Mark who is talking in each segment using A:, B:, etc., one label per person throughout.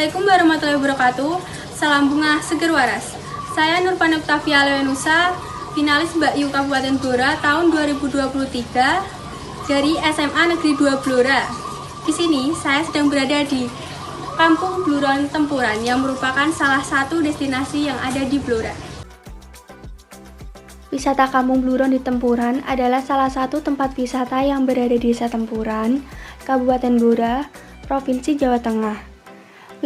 A: Assalamualaikum warahmatullahi wabarakatuh. Salam bunga seger waras. Saya Nurpani Oktavia Lewenusa, finalis Mbak Yu Kabupaten Blora tahun 2023 dari SMA Negeri 2 Blora. Di sini saya sedang berada di Kampung Bluron Tempuran yang merupakan salah satu destinasi yang ada di Blora.
B: Wisata Kampung Bluron di Tempuran adalah salah satu tempat wisata yang berada di Desa Tempuran, Kabupaten Blora, Provinsi Jawa Tengah.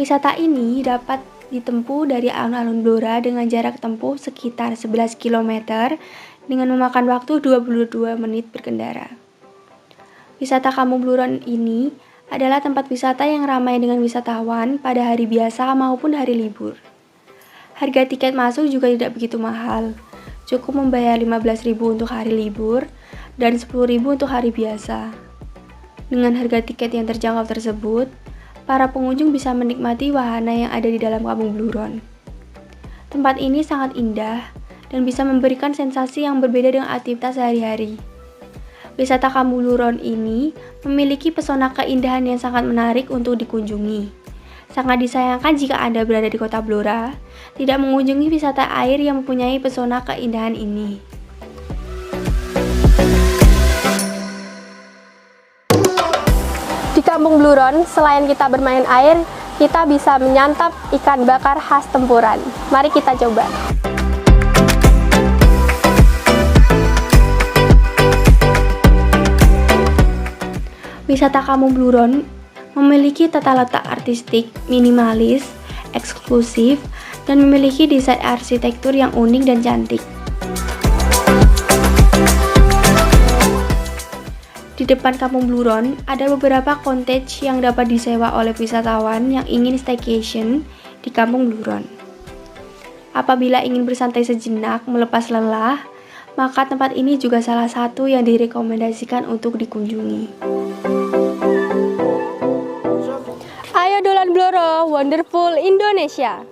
B: Wisata ini dapat ditempuh dari alun-alun Blora dengan jarak tempuh sekitar 11 km dengan memakan waktu 22 menit berkendara. Wisata Kampung Bluron ini adalah tempat wisata yang ramai dengan wisatawan pada hari biasa maupun hari libur. Harga tiket masuk juga tidak begitu mahal, cukup membayar 15.000 untuk hari libur dan 10.000 untuk hari biasa. Dengan harga tiket yang terjangkau tersebut, para pengunjung bisa menikmati wahana yang ada di dalam Kampung Bluron. Tempat ini sangat indah dan bisa memberikan sensasi yang berbeda dengan aktivitas sehari-hari. Wisata Kampung Bluron ini memiliki pesona keindahan yang sangat menarik untuk dikunjungi. Sangat disayangkan jika Anda berada di kota Blora, tidak mengunjungi wisata air yang mempunyai pesona keindahan ini.
C: Di Kampung Bluron, selain kita bermain air, kita bisa menyantap ikan bakar khas Tempuran. Mari kita coba.
B: Wisata Kampung Bluron memiliki tata letak artistik, minimalis, eksklusif, dan memiliki desain arsitektur yang unik dan cantik. Di depan Kampung Bluron, ada beberapa cottage yang dapat disewa oleh wisatawan yang ingin staycation di Kampung Bluron. Apabila ingin bersantai sejenak, melepas lelah, maka tempat ini juga salah satu yang direkomendasikan untuk dikunjungi.
C: Ayo dolan Blora, wonderful Indonesia!